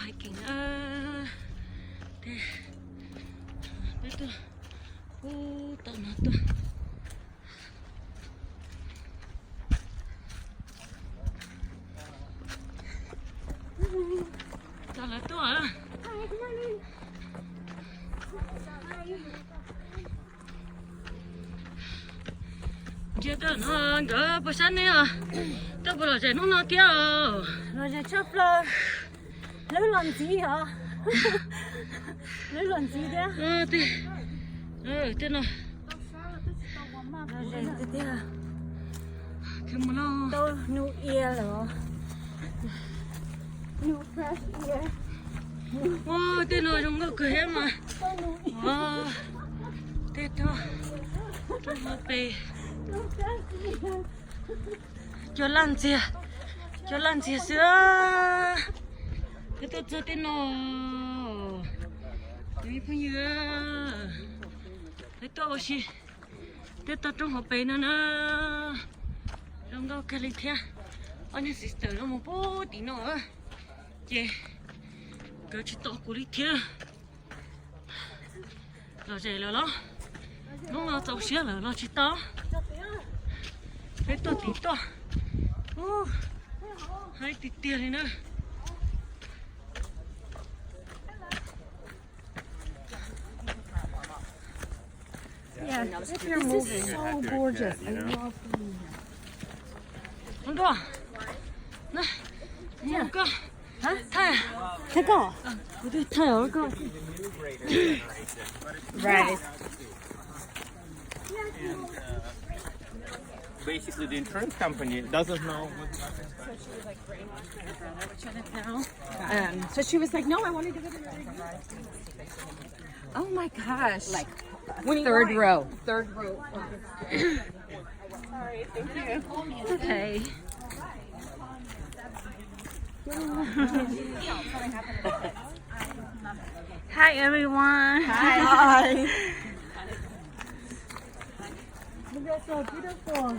hiking thế biết tôi tao nói tôi tao là tôi à giờ tao nó gỡ bữa sáng này à tao vừa rồi nó tiếc rồi giờ chớp lên lấy làm gì hả lấy làm gì đấy thế nào rồi giờ thế à cái mà nó tôi new ear rồi new fresh ear thế nào trong cái cười mà thế thôi tôi mà về cho lan gì xưa thế tôi cho tên nó đấy bây giờ thế tôi aussi thế tôi trong học về nữa trong đó cái gì thế anh ấy sister nó một bố tí nữa chị cái chị to của đi thế rồi vậy là nó là tàu xe là nó chỉ to thế tôi tí to hai tí tiền này nữa yeah this is so gorgeous I love không có này yeah có hả thay thế có cái thay ở có right Basically, the insurance company doesn't know what. So she was like, no, I wanted to go to the Oh my gosh. Like third row. Third row. Sorry, thank you. okay hi everyone Hi. you guys are beautiful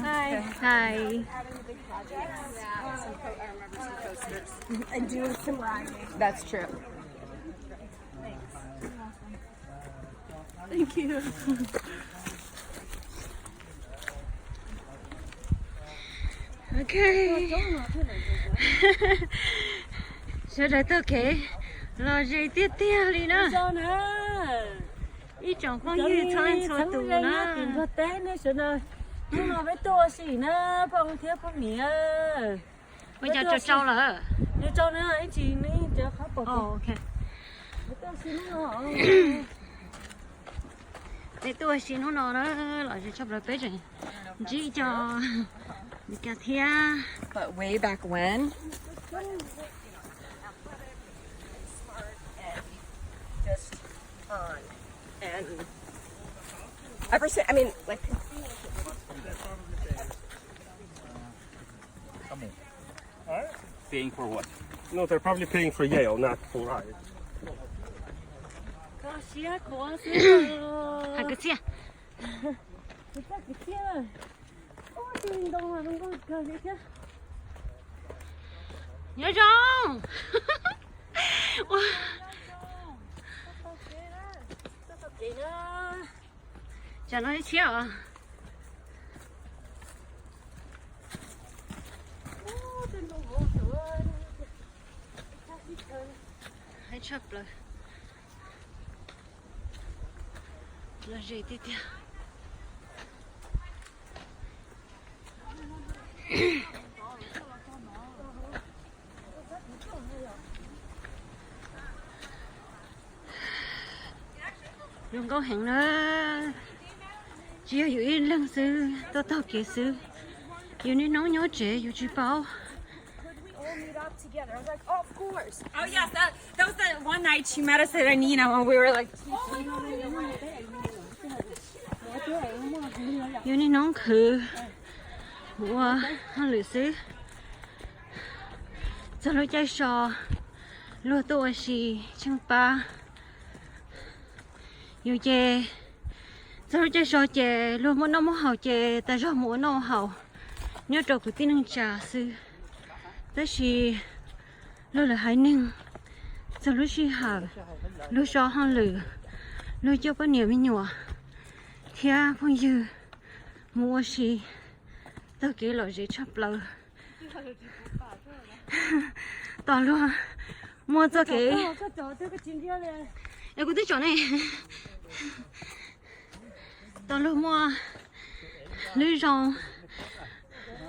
hi hi And do some riding. That's true. thank you okay giờ đây tôi kể là gì tiếp theo đi nữa sao nữa ý chọn con như thằng cho tụ nữa tiền có té nữa sợ nơi nhưng mà với tôi gì nữa phong thiếu phong nghĩa bây giờ cho trâu là nếu cho nữa anh chị nữa cho khó bỏ ok với tôi xin nó để tôi xin nó đó lại cho chấp là bé rồi chỉ cho đi cả thia But way back when, just on and ever since, I mean, like Paying for what? No, they're probably paying for Yale, not for ride. có xía có xía hai cái xia cái xía ôi trời đông mà đông có cờ gì chứ nhớ không cho nó xia à hãy chấp lại là gì tiếp theo đừng có hẹn nữa chỉ có yên lặng sư tôi tao kể sư yêu nên nói nhớ trẻ yêu chỉ bảo together. I was like, oh, of course. Oh, yes, that was the one night she met us at Anina when we were like, yêu nên nói khử mua hàng lưỡi sư cho nó chạy sò lúa tôi xì chân pa yêu chè cho nó chạy sò chè luôn muốn nó muốn hậu chè ta cho muốn nó hậu nhớ trò của tin trà sư đó là lơ là hải ninh giờ lúc xí hở lúc cho họ lử lúc cho bao nhiêu mình nhỏ thì phong dư mua xí tao kể lời gì chấp lời tao luôn mua cho cái em có thích chỗ này tao luôn mua lưới rong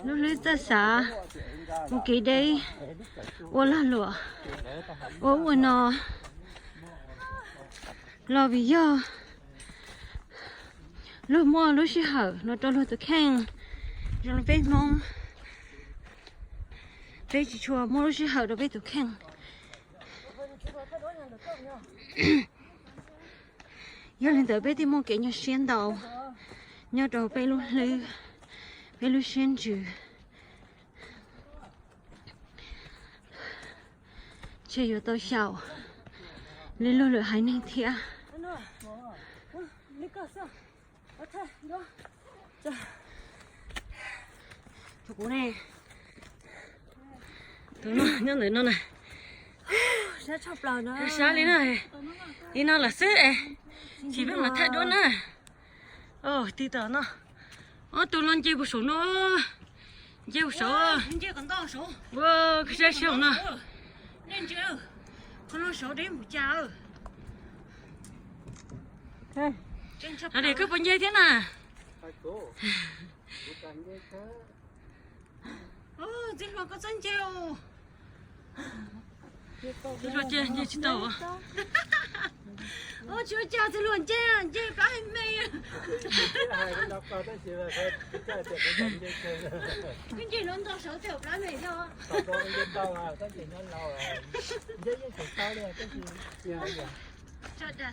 lưới ta xả một cái đây ô la lụa ô nó lo vì do lúc mua lúc xí hở nó cho lúc tự khen rồi nó biết mong biết chỉ chùa mua lúc xí hở nó biết tự khen giờ lên tới biết đi mua cái nhà xuyên đầu nhà đầu bé lúc xuyên chữ chơi yếu tao xào lên lôi lửa hai nên thia tụi cô này tụi nó nhớ tới nó này sẽ chọc lời nó sao đi này đi nó là sếp chỉ biết mà thay đổi nè tí tờ nó tụi nó chơi một số nó chơi một số chơi còn to số wow cái xe xấu nè nên chưa con nó số đến một chào ở đây có bao nhiêu thế nè chính là có chân treo tôi rồi chơi như chị tàu chưa chào thì luôn chơi cá hình mây cái gì luôn to số tiểu cá mây thôi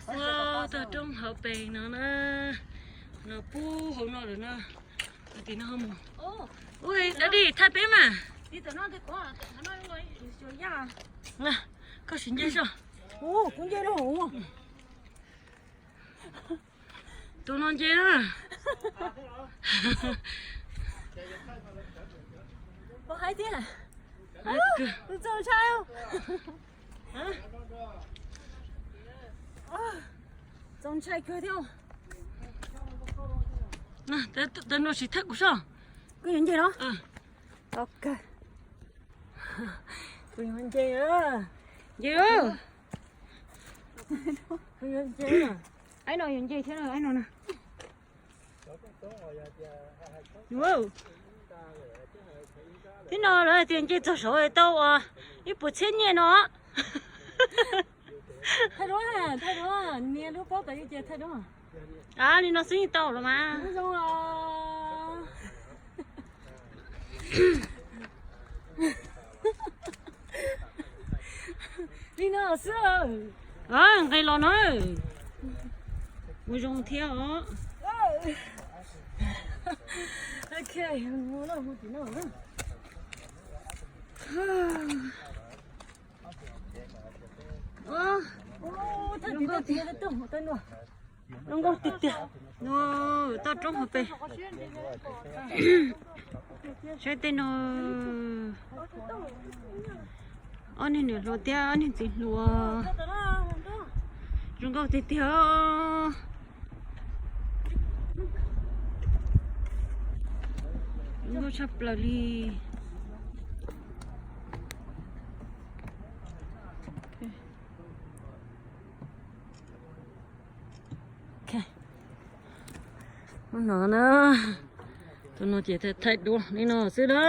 wow tờ trong hợp bề nó nó pu hôm nọ rồi nó thì nó không ui đã đi thay bé mà đi tụi nó thì có nó nói rồi ya nè có chuyện gì sao cũng chơi đâu tụi nó chơi đó có hai tiếng à cứ tôi chơi sao trong chai cười theo nè tớ nó chỉ thắc của sao cái gì đó ok tôi muốn chơi á gì đó tôi muốn chơi à anh nói gì thế nào anh nói nè wow thế nào là tiền chơi cho số đâu ít bữa chết nhẹ nó thay đó nghe lúc có cái gì thay đó đi nó sinh tàu rồi mà đúng rồi đi nào xưa cái lò nó mua dùng theo ok mua nào mua tí nào nữa thật tí nào tí nào tổng tên rồi nó có tít tít nó tao trong hộp bể chơi tên nó anh này nè lúa tia anh này gì lúa chúng có tít tít nó chắp lại đi nó chỉ thấy đuôi nên nó sẽ đó